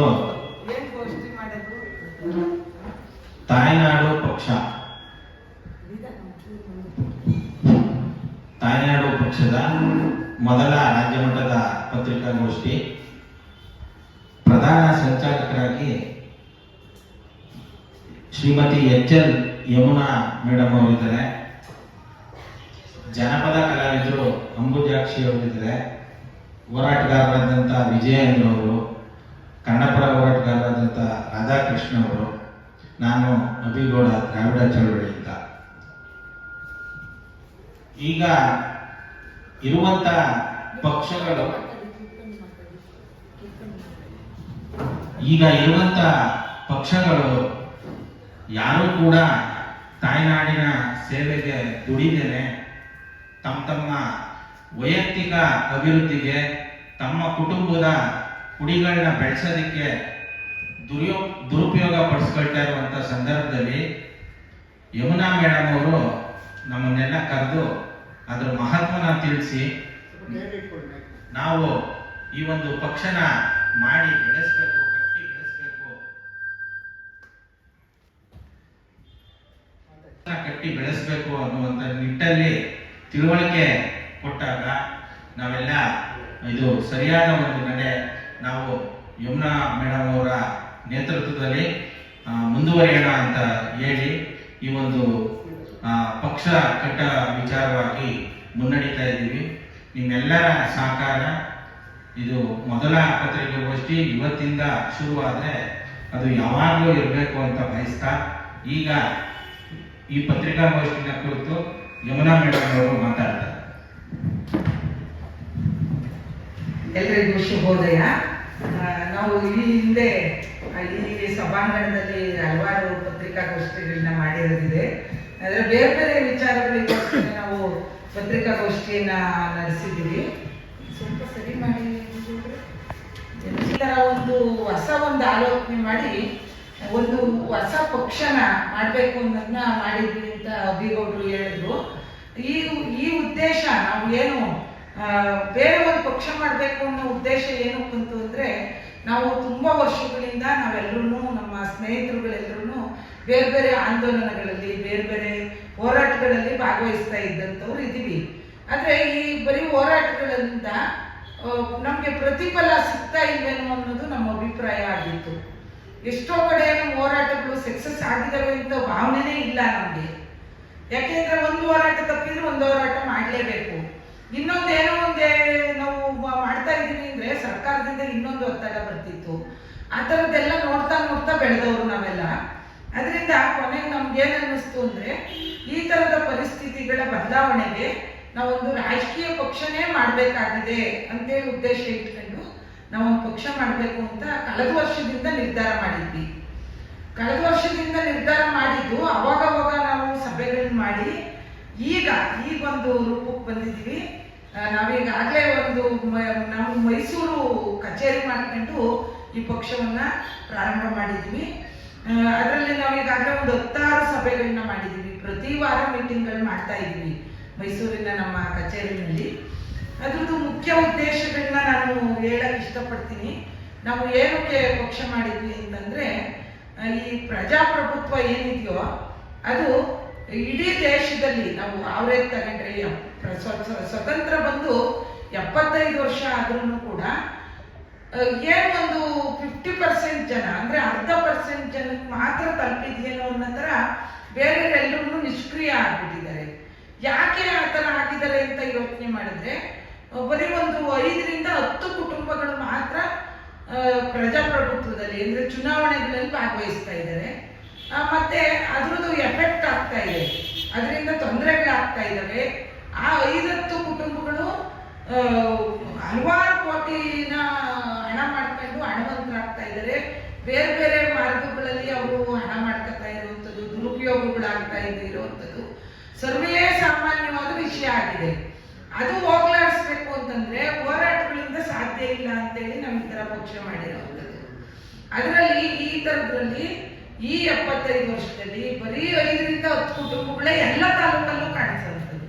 ಇವತ್ತು ತಾಯ್ನಾಡು ಪಕ್ಷ ತಾಯ್ನಾಡು ಪಕ್ಷದ ಮೊದಲ ರಾಜ್ಯ ಮಟ್ಟದ ಪತ್ರಿಕಾಗೋಷ್ಠಿ ಪ್ರಧಾನ ಸಂಚಾಲಕರಾಗಿ ಶ್ರೀಮತಿ ಎಚ್.ಎಲ್. ಯಮುನಾ ಮೇಡಮ್ ಅವರಿದ್ದಾರೆ. ಜನಪದ ಕಲಾವಿದರು ಅಂಬುಜಾಕ್ಷಿ ಅವರಿದ್ದಾರೆ. ಹೋರಾಟಗಾರರಾದಂಥ ವಿಜಯೇಂದ್ರ ಅವರು, ಕನ್ನಡಪರ ಹೋರಾಟಗಾರರಾದಂಥ ರಾಧಾಕೃಷ್ಣ ಅವರು, ನಾನು ಅಭಿಗೌಡ ದ್ರಾವಿಡ ಚಳವಳಿಯಿಂದ. ಈಗ ಇರುವಂತ ಪಕ್ಷಗಳು ಯಾರು ಕೂಡ ತಾಯ್ನಾಡಿನ ಸೇವೆಗೆ ದುಡಿದೇನೆ ತಮ್ಮ ವೈಯಕ್ತಿಕ ಅಭಿವೃದ್ಧಿಗೆ, ತಮ್ಮ ಕುಟುಂಬದ ಕುಡಿಗಳನ್ನ ಬೆಳೆಸೋದಕ್ಕೆ ದುರುಪಯೋಗ ಪಡಿಸ್ಕೊಳ್ತಾ ಇರುವಂತ ಸಂದರ್ಭದಲ್ಲಿ ಯಮುನಾ ಮೇಡಮ್ ಅವರು ನಮ್ಮನ್ನೆಲ್ಲ ಕರೆದು ಅದರ ಮಹತ್ವನ ತಿಳಿಸಿ ನಾವು ಈ ಒಂದು ಪಕ್ಷನ ಮಾಡಿ ಬೆಳೆಸಬೇಕು, ಕಟ್ಟಿ ಬೆಳೆಸಬೇಕು ಅನ್ನುವಂಥ ನಿಟ್ಟಲ್ಲಿ ತಿಳುವಳಿಕೆ ಕೊಟ್ಟಾಗ ನಾವೆಲ್ಲ ಇದು ಸರಿಯಾದ ಒಂದು ನಡೆ, ನಾವು ಯಮುನಾ ಮೇಡಮ್ ಅವರ ನೇತೃತ್ವದಲ್ಲಿ ಮುಂದುವರಿಯೋಣ ಅಂತ ಹೇಳಿ ಈ ಒಂದು ಪಕ್ಷ ಕಟ್ಟ ವಿಚಾರವಾಗಿ ಮುನ್ನಡೀತಾ ಇದ್ದೀವಿ. ನಿಮ್ಮೆಲ್ಲರ ಸಹಕಾರ. ಇದು ಮೊದಲ ಪತ್ರಿಕಾಗೋಷ್ಠಿ ಇವತ್ತಿಂದ ಶುರುವಾದರೆ ಅದು ಯಾವಾಗಲೂ ಇರಬೇಕು ಅಂತ ಬಯಸ್ತಾ ಈಗ ಈ ಪತ್ರಿಕಾಗೋಷ್ಠಿನ ಕುರಿತು ಯಮುನಾ ಮೇಡಮ್ ಅವರು ಮಾತಾಡ್ತಾರೆ. ಎಲ್ಲರಿಗೂ ಶುಭೋದಯ. ನಾವು ಈ ಹಿಂದೆ ಈ ಸಭಾಂಗಣದಲ್ಲಿ ಹಲವಾರು ಪತ್ರಿಕಾಗೋಷ್ಠಿಗಳನ್ನ ಮಾಡಿರೋದಿದೆ. ಅದರ ಬೇರೆ ಬೇರೆ ವಿಚಾರಗಳಿಗೋಸ್ಕರ ನಾವು ಪತ್ರಿಕಾಗೋಷ್ಠಿಯನ್ನ ನಡೆಸಿದ್ದೀವಿ. ಸ್ವಲ್ಪ ಸರಿ ಮಾಡಿ ಈ ಥರ ಒಂದು ಹೊಸ ಆಲೋಚನೆ ಮಾಡಿ ಒಂದು ಹೊಸ ಪಕ್ಷನ ಮಾಡಬೇಕು ಅನ್ನೋದನ್ನ ಮಾಡಿದ್ವಿ ಅಂತ ಅಭಿಗೌಡರು ಹೇಳಿದ್ರು. ಈ ಉದ್ದೇಶ ನಾವು ಏನು ಬೇರೆ ಒಂದು ಪಕ್ಷ ಮಾಡಬೇಕು ಅನ್ನೋ ಉದ್ದೇಶ ಏನು ಬಂತು ಅಂದರೆ, ನಾವು ತುಂಬ ವರ್ಷಗಳಿಂದ ನಾವೆಲ್ಲರೂ ನಮ್ಮ ಸ್ನೇಹಿತರುಗಳೆಲ್ಲರೂ ಬೇರೆ ಬೇರೆ ಆಂದೋಲನಗಳಲ್ಲಿ, ಬೇರೆ ಬೇರೆ ಹೋರಾಟಗಳಲ್ಲಿ ಭಾಗವಹಿಸ್ತಾ ಇದ್ದಂಥವ್ರು ಇದ್ದೀವಿ. ಆದರೆ ಈ ಬರೀ ಹೋರಾಟಗಳಿಂದ ನಮಗೆ ಪ್ರತಿಫಲ ಸಿಗ್ತಾ ಇಲ್ವೇನೋ ಅನ್ನೋದು ನಮ್ಮ ಅಭಿಪ್ರಾಯ ಆಗಿತ್ತು. ಎಷ್ಟೋ ಕಡೆ ನಮ್ಮ ಹೋರಾಟಗಳು ಸಕ್ಸಸ್ ಆಗಿದ್ದಾವೆ ಅಂತ ಭಾವನೆನೇ ಇಲ್ಲ ನಮಗೆ. ಯಾಕೆಂದ್ರೆ ಒಂದು ಹೋರಾಟ ತಪ್ಪಿದ್ರೆ ಒಂದು ಹೋರಾಟ ಮಾಡಲೇಬೇಕು. ಇನ್ನೊಂದೇನೋ ಒಂದೇ ನಾವು ಮಾಡ್ತಾ ಇದ್ದೀವಿ ಅಂದರೆ ಸರ್ಕಾರದಿಂದ ಇನ್ನೊಂದು ಒತ್ತಡ ಬರ್ತಿತ್ತು. ಆ ಥರದ್ದೆಲ್ಲ ನೋಡ್ತಾ ನೋಡ್ತಾ ಬೆಳೆದವರು ನಾವೆಲ್ಲ. ಅದರಿಂದ ಕೊನೆಗೆ ನಮ್ಗೇನು ಅನ್ನಿಸ್ತು ಅಂದರೆ, ಈ ಥರದ ಪರಿಸ್ಥಿತಿಗಳ ಬದಲಾವಣೆಗೆ ನಾವೊಂದು ರಾಜಕೀಯ ಪಕ್ಷನೇ ಮಾಡಬೇಕಾಗಿದೆ ಅಂತೇಳಿ ಉದ್ದೇಶ ಇಟ್ಕೊಂಡು ನಾವೊಂದು ಪಕ್ಷ ಮಾಡಬೇಕು ಅಂತ ಕಳೆದ ವರ್ಷದಿಂದ ನಿರ್ಧಾರ ಮಾಡಿದ್ವಿ. ಅವಾಗವಾಗ ನಾವು ಸಭೆಗಳನ್ನ ಮಾಡಿ ಈಗ ಒಂದು ರೂಪಕ್ಕೆ ಬಂದಿದ್ವಿ. ನಾವೀಗಾಗಲೇ ನಾವು ಮೈಸೂರು ಕಚೇರಿ ಮಾಡ್ಕೊಂಡು ಈ ಪಕ್ಷವನ್ನ ಪ್ರಾರಂಭ ಮಾಡಿದ್ವಿ. ಅದರಲ್ಲಿ ನಾವೀಗಾಗಲೇ ಒಂದು 16 ಸಭೆಗಳನ್ನ ಮಾಡಿದ್ವಿ. ಪ್ರತಿ ವಾರ ಮೀಟಿಂಗ್ಗಳು ಮಾಡ್ತಾ ಇದ್ವಿ ಮೈಸೂರಿನ ನಮ್ಮ ಕಚೇರಿನಲ್ಲಿ. ಅದ್ರದ್ದು ಮುಖ್ಯ ಉದ್ದೇಶಗಳನ್ನ ನಾನು ಹೇಳಕ್ ಇಷ್ಟಪಡ್ತೀನಿ. ನಾವು ಏನಕ್ಕೆ ಪಕ್ಷ ಮಾಡಿದ್ವಿ ಅಂತಂದ್ರೆ, ಈ ಪ್ರಜಾಪ್ರಭುತ್ವ ಏನಿದೆಯೋ ಅದು ಇಡೀ ದೇಶದಲ್ಲಿ ನಾವು ಅವರೇಜ್ ತಗೊಂಡ್ರೆ ಸ್ವತಂತ್ರ ಬಂದು 75 ವರ್ಷ ಆದ್ರೂ ಕೂಡ ಏನು ಒಂದು 50% ಜನ ಅಂದ್ರೆ 1/2% ಜನಕ್ಕೆ ಮಾತ್ರ ತಲುಪಿದ್ಯೇನೋ ಅನ್ನೋ ಥರ ಬೇರೆಯವರೆಲ್ಲರೂ ನಿಷ್ಕ್ರಿಯ ಆಗ್ಬಿಟ್ಟಿದ್ದಾರೆ. ಯಾಕೆ ಆ ಥರ ಆಗಿದ್ದಾರೆ ಅಂತ ಯೋಚನೆ ಮಾಡಿದ್ರೆ, ಬರೀ ಒಂದು 5ರಿಂದ 10 ಕುಟುಂಬಗಳು ಮಾತ್ರ ಪ್ರಜಾಪ್ರಭುತ್ವದಲ್ಲಿ ಅಂದ್ರೆ ಚುನಾವಣೆಗಳಲ್ಲಿ ಭಾಗವಹಿಸ್ತಾ ಇದ್ದಾರೆ. ಮತ್ತೆ ಅದ್ರದ್ದು ಎಫೆಕ್ಟ್ ಆಗ್ತಾ ಇದೆ, ಅದರಿಂದ ತೊಂದರೆಗಳಾಗ್ತಾ ಇದ್ದಾವೆ. ಆ 5-10 ಕುಟುಂಬಗಳು ಹಲವಾರು ಕೋಟಿನ ಹಣ ಮಾಡ್ಕೊಂಡು ಹಣವಂತರಾಗ್ತಾ ಇದ್ದಾರೆ. ಬೇರೆ ಬೇರೆ ಮಾರ್ಗಗಳಲ್ಲಿ ಅವರು ಹಣ ಮಾಡ್ಕೊತಾ ಇರುವಂಥದ್ದು, ದುರುಪಯೋಗಗಳಾಗ್ತಾ ಇರುವಂಥದ್ದು ಸರ್ವೇ ಸಾಮಾನ್ಯವಾದ ವಿಷಯ ಆಗಿದೆ. ಅದು ಹೋಗ್ಲಾಡಿಸ್ಬೇಕು ಅಂತಂದ್ರೆ ಹೋರಾಟಗಳಿಂದ ಸಾಧ್ಯ ಇಲ್ಲ ಅಂತೇಳಿ ನಾವು ಈ ಥರ ಪಕ್ಷ ಮಾಡಿರುವಂಥದ್ದು. ಅದರಲ್ಲಿ ಈ ಥರದ್ರಲ್ಲಿ ಈ 75 ವರ್ಷದಲ್ಲಿ ಬರೀ 5ರಿಂದ 10 ಕುಟುಂಬಗಳೇ ಎಲ್ಲ ತಾಲೂಕಲ್ಲೂ ಕಾಣಿಸುವಂಥದ್ದು.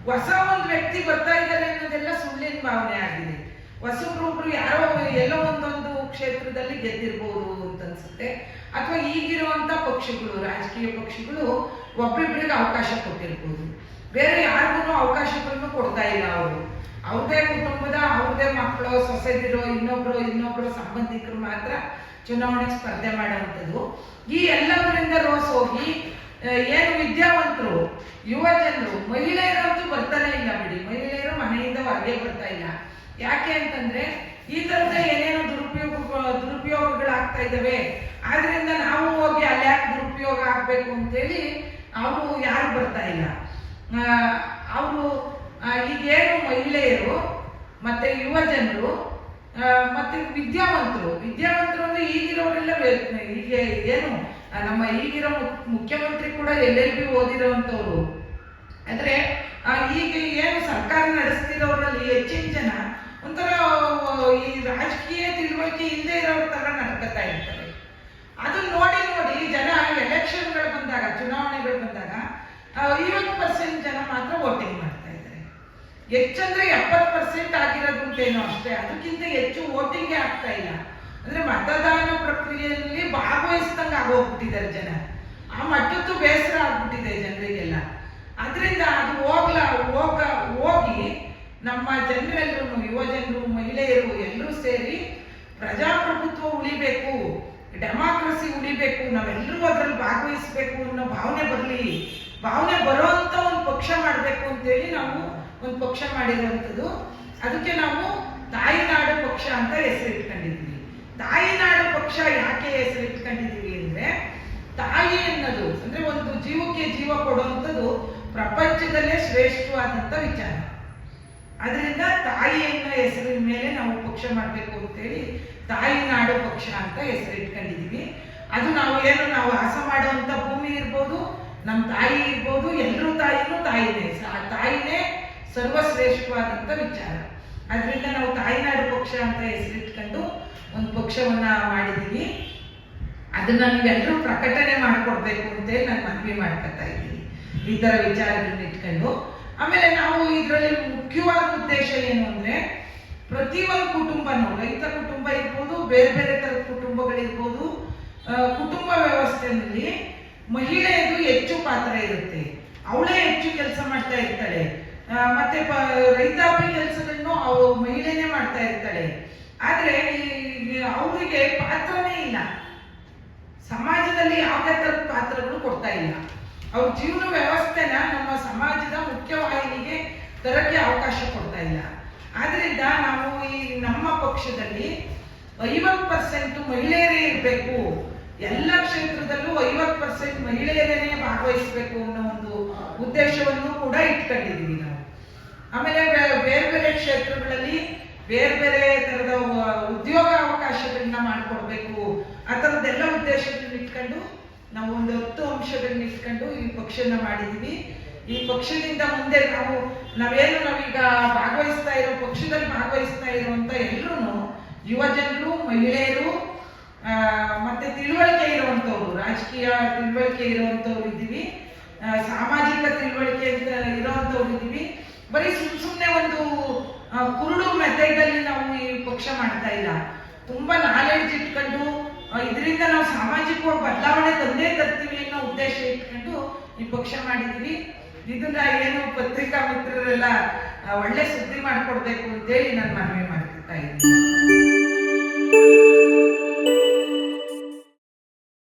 ಹೊಸ ಒಂದು ವ್ಯಕ್ತಿ ಬರ್ತಾ ಇದ್ದಾರೆ ಅನ್ನೋದೆಲ್ಲ ಸುಳ್ಳಿನ ಭಾವನೆ ಆಗಿದೆ. ಹೊಸಬ್ರೊಬ್ರು ಯಾರೋ ಎಲ್ಲೋ ಒಂದೊಂದು ಕ್ಷೇತ್ರದಲ್ಲಿ ಗೆದ್ದಿರ್ಬೋದು ಅಂತ ಅನ್ಸುತ್ತೆ. ಅಥವಾ ಈಗಿರುವಂತ ಪಕ್ಷಗಳು, ರಾಜಕೀಯ ಪಕ್ಷಗಳು ಒಬ್ರಿಬ್ರಿಗೆ ಅವಕಾಶ ಕೊಟ್ಟಿರ್ಬೋದು, ಬೇರೆ ಯಾರಿಗೂ ಅವಕಾಶಗಳನ್ನು ಕೊಡ್ತಾ ಇಲ್ಲ. ಅವರು ಅವ್ರದೇ ಕುಟುಂಬದ, ಅವ್ರದೇ ಮಕ್ಕಳು, ಸೊಸೆದಿರೋ, ಇನ್ನೊಬ್ರು ಸಂಬಂಧಿಕರು ಮಾತ್ರ ಚುನಾವಣೆ ಸ್ಪರ್ಧೆ ಮಾಡುವಂಥದ್ದು. ಈ ಎಲ್ಲವರಿಂದ ರೋಸ್ ಹೋಗಿ ಏನು ವಿದ್ಯಾವಂತರು, ಯುವ ಜನರು, ಮಹಿಳೆಯರಂತೂ ಬರ್ತಾನೆ ಇಲ್ಲ ಬಿಡಿ, ಮಹಿಳೆಯರು ಮನೆಯಿಂದ ಹೊರಗೆ ಬರ್ತಾ ಇಲ್ಲ. ಯಾಕೆ ಅಂತಂದ್ರೆ ಈ ತರದ ಏನೇನೋ ದುರುಪಯೋಗಗಳಾಗ್ತಾ ಇದ್ದಾವೆ, ಆದ್ರಿಂದ ನಾವು ಹೋಗಿ ಅಲ್ಲಿ ಯಾಕೆ ದುರುಪಯೋಗ ಆಗ್ಬೇಕು ಅಂತೇಳಿ ಅವರು ಯಾರು ಬರ್ತಾ ಇಲ್ಲ. ಅವರು ಈಗೇನು ಮಹಿಳೆಯರು ಮತ್ತೆ ಯುವ ಜನರು ಮತ್ತೆ ವಿದ್ಯಾವಂತರು ಅಂದ್ರೆ ಈಗಿರೋರೆಲ್ಲ ಈಗ ಏನು ನಮ್ಮ ಈಗಿರೋ ಮುಖ್ಯಮಂತ್ರಿ ಕೂಡ LLB ಓದಿರೋಂಥವ್ರು. ಆದ್ರೆ ಈಗ ಏನು ಸರ್ಕಾರ ನಡೆಸ್ತಿರೋರಲ್ಲಿ ಹೆಚ್ಚಿನ ಜನ ಒಂಥರ ಈ ರಾಜಕೀಯ ತಿಳುವಳಿಕೆ ಇಲ್ಲದೆ ಇರೋರ ತರ ನಡ್ಕೊತಾ ಇರ್ತಾರೆ. ಅದನ್ನ ನೋಡಿ ಜನ ಎಲೆಕ್ಷನ್ಗಳು ಬಂದಾಗ, ಚುನಾವಣೆಗಳು ಬಂದಾಗ 50% ಜನ ಮಾತ್ರ ವೋಟಿಂಗ್ ಮಾಡ್ತಾ ಇದ್ದಾರೆ. ಹೆಚ್ಚಂದ್ರೆ 70% ಆಗಿರೋದುಂಟೇನೋ ಅಷ್ಟೇ, ಅದಕ್ಕಿಂತ ಹೆಚ್ಚು ವೋಟಿಂಗ್ ಆಗ್ತಾ ಇಲ್ಲ. ಅಂದ್ರೆ ಮತದಾನ ಪ್ರಕ್ರಿಯೆಯಲ್ಲಿ ಭಾಗವಹಿಸಿದಂಗೆ ಆಗೋಗ್ಬಿಟ್ಟಿದ್ದಾರೆ ಜನ. ಆ ಮಟ್ಟದ್ದು ಬೇಸರ ಆಗ್ಬಿಟ್ಟಿದೆ ಜನರಿಗೆಲ್ಲ. ಅದರಿಂದ ಅದು ಹೋಗಿ ನಮ್ಮ ಜನರೆಲ್ಲರೂ, ಯುವ ಜನರು, ಮಹಿಳೆಯರು ಎಲ್ಲರೂ ಸೇರಿ ಪ್ರಜಾಪ್ರಭುತ್ವ ಉಳಿಬೇಕು, ಡೆಮಾಕ್ರಸಿ ಉಳಿಬೇಕು, ನಾವೆಲ್ಲರೂ ಅದರಲ್ಲಿ ಭಾಗವಹಿಸ್ಬೇಕು ಅನ್ನೋ ಭಾವನೆ ಬರೋಂಥ ಒಂದು ಪಕ್ಷ ಮಾಡಬೇಕು ಅಂತೇಳಿ ನಾವು ಒಂದು ಪಕ್ಷ ಮಾಡಿರುವಂಥದ್ದು. ಅದಕ್ಕೆ ನಾವು ತಾಯಿನಾಡು ಪಕ್ಷ ಅಂತ ಹೆಸರಿಟ್ಕೊಂಡಿದ್ವಿ. ತಾಯಿನಾಡು ಪಕ್ಷ ಯಾಕೆ ಹೆಸರಿಟ್ಕೊಂಡಿದೀವಿ ಅಂದ್ರೆ, ತಾಯಿ ಅನ್ನೋದು ಅಂದ್ರೆ ಒಂದು ಜೀವಕ್ಕೆ ಜೀವ ಕೊಡುವಂಥದ್ದು ಪ್ರಪಂಚದಲ್ಲೇ ಶ್ರೇಷ್ಠವಾದಂಥ ವಿಚಾರ. ಅದರಿಂದ ತಾಯಿಯನ್ನ ಹೆಸರಿನ ಮೇಲೆ ನಾವು ಪಕ್ಷ ಮಾಡಬೇಕು ಅಂತೇಳಿ ತಾಯಿನಾಡು ಪಕ್ಷ ಅಂತ ಹೆಸರಿಟ್ಕೊಂಡಿದೀವಿ. ಅದು ನಾವು ವಾಸ ಮಾಡುವಂತ ಭೂಮಿ ಇರ್ಬೋದು, ನಮ್ಮ ತಾಯಿ ಇರ್ಬೋದು, ಎಲ್ಲರೂ ತಾಯಿನೇ ಸರ್ವಶ್ರೇಷ್ಠವಾದಂಥ ವಿಚಾರ. ಅದರಿಂದ ನಾವು ತಾಯಿನಾಡು ಪಕ್ಷ ಅಂತ ಹೆಸರಿಟ್ಕೊಂಡು ಒಂದು ಪಕ್ಷವನ್ನ ಮಾಡಿದೀವಿ. ಅದನ್ನ ನೀವೆಲ್ಲರೂ ಪ್ರಕಟಣೆ ಮಾಡಿಕೊಡ್ಬೇಕು ಅಂತೇಳಿ ನಾನು ಮನವಿ ಮಾಡ್ಕೊತಾ ಇದ್ದೀನಿ, ಈ ತರ ವಿಚಾರಗಳನ್ನ ಇಟ್ಕೊಂಡು. ಆಮೇಲೆ ನಾವು ಇದರಲ್ಲಿ ಮುಖ್ಯವಾದ ಉದ್ದೇಶ ಏನು ಅಂದ್ರೆ, ಪ್ರತಿಯೊಂದು ಕುಟುಂಬನೂ, ರೈತ ಕುಟುಂಬ ಇರ್ಬೋದು, ಬೇರೆ ತರದ ಕುಟುಂಬಗಳಿರ್ಬೋದು, ಕುಟುಂಬ ವ್ಯವಸ್ಥೆಯಲ್ಲಿ ಮಹಿಳೆಯದು ಹೆಚ್ಚು ಪಾತ್ರ ಇರುತ್ತೆ. ಅವಳೇ ಹೆಚ್ಚು ಕೆಲಸ ಮಾಡ್ತಾ ಇರ್ತಾಳೆ. ಮತ್ತೆ ರೈತಾಪಿ ಕೆಲಸಗಳನ್ನು ಮಹಿಳೆನೇ ಮಾಡ್ತಾ ಇರ್ತಾಳೆ. ಆದ್ರೆ ಅವರಿಗೆ ಪಾತ್ರನೇ ಇಲ್ಲ, ಸಮಾಜದಲ್ಲಿ ಯಾವುದೇ ತರದ ಪಾತ್ರಗಳು ಕೊಡ್ತಾ ಇಲ್ಲ. ಅವ್ರ ಜೀವನ ವ್ಯವಸ್ಥೆನ ನಮ್ಮ ಸಮಾಜದ ಮುಖ್ಯವಾಹಿನಿಗೆ ತರಕ್ಕೆ ಅವಕಾಶ ಕೊಡ್ತಾ ಇಲ್ಲ. ಆದ್ರಿಂದ ನಾವು ಈ ನಮ್ಮ ಪಕ್ಷದಲ್ಲಿ 50% ಮಹಿಳೆಯರೇ ಇರಬೇಕು, ಎಲ್ಲ ಕ್ಷೇತ್ರದಲ್ಲೂ 50% ಮಹಿಳೆಯರೇ ಭಾಗವಹಿಸಬೇಕು ಅನ್ನೋ ಒಂದು ಉದ್ದೇಶವನ್ನು ಕೂಡ ಇಟ್ಕೊಂಡಿದ್ದೀವಿ ನಾವು. ಆಮೇಲೆ ಬೇರೆ ಕ್ಷೇತ್ರಗಳಲ್ಲಿ ಬೇರೆ ತರದ ಉದ್ಯೋಗ ಅವಕಾಶಗಳನ್ನ ಮಾಡಿಕೊಡ್ಬೇಕು, ಆ ಥರದ್ದೆಲ್ಲ ಉದ್ದೇಶಗಳನ್ನ ಇಟ್ಕೊಂಡು ನಾವು ಒಂದು 10 ಅಂಶಗಳನ್ನ ಇಟ್ಕೊಂಡು ಈ ಪಕ್ಷನ ಮಾಡಿದೀವಿ. ಈ ಪಕ್ಷದಿಂದ ಮುಂದೆ ನಾವೀಗ ಪಕ್ಷದಲ್ಲಿ ಭಾಗವಹಿಸ್ತಾ ಇರುವಂತ ಎಲ್ಲರೂ ಯುವ ಜನರು, ಮಹಿಳೆಯರು, ಮತ್ತೆ ತಿಳುವಳಿಕೆ ಇರುವಂತವ್ರು, ರಾಜಕೀಯ ತಿಳುವಳಿಕೆ ಇರುವಂತವ್ರು ಇದ್ದೀವಿ, ಸಾಮಾಜಿಕ ತಿಳುವಳಿಕೆ ಇರುವಂತವ್ರು ಇದ್ದೀವಿ. ಬರೀ ಸುಮ್ಮನೆ ಒಂದು ಕುರುಡು ಮೆಥಡ್ ಅಲ್ಲಿ ನಾವು ಈ ಪಕ್ಷ ಮಾಡ್ತಾ ಇಲ್ಲ. ತುಂಬಾ ನಾಲೆಡ್ಜ್ ಇಟ್ಕೊಂಡು ಇದರಿಂದ ನಾವು ಸಾಮಾಜಿಕವಾಗಿ ಬದಲಾವಣೆ ತಂದೇ ತರ್ತೀವಿ ಅನ್ನೋ ಉದ್ದೇಶ ಇಟ್ಕೊಂಡು ಈ ಪಕ್ಷ ಮಾಡಿದ್ವಿ. ಇದನ್ನ ಏನು ಪತ್ರಿಕಾ ಮಿತ್ರರೆಲ್ಲ ಒಳ್ಳೆ ಸುದ್ದಿ ಮಾಡ್ಕೊಡ್ಬೇಕು ಅಂತೇಳಿ ನಾನು ಮನವಿ ಮಾಡ್ತಾ ಇದ್ದೀನಿ.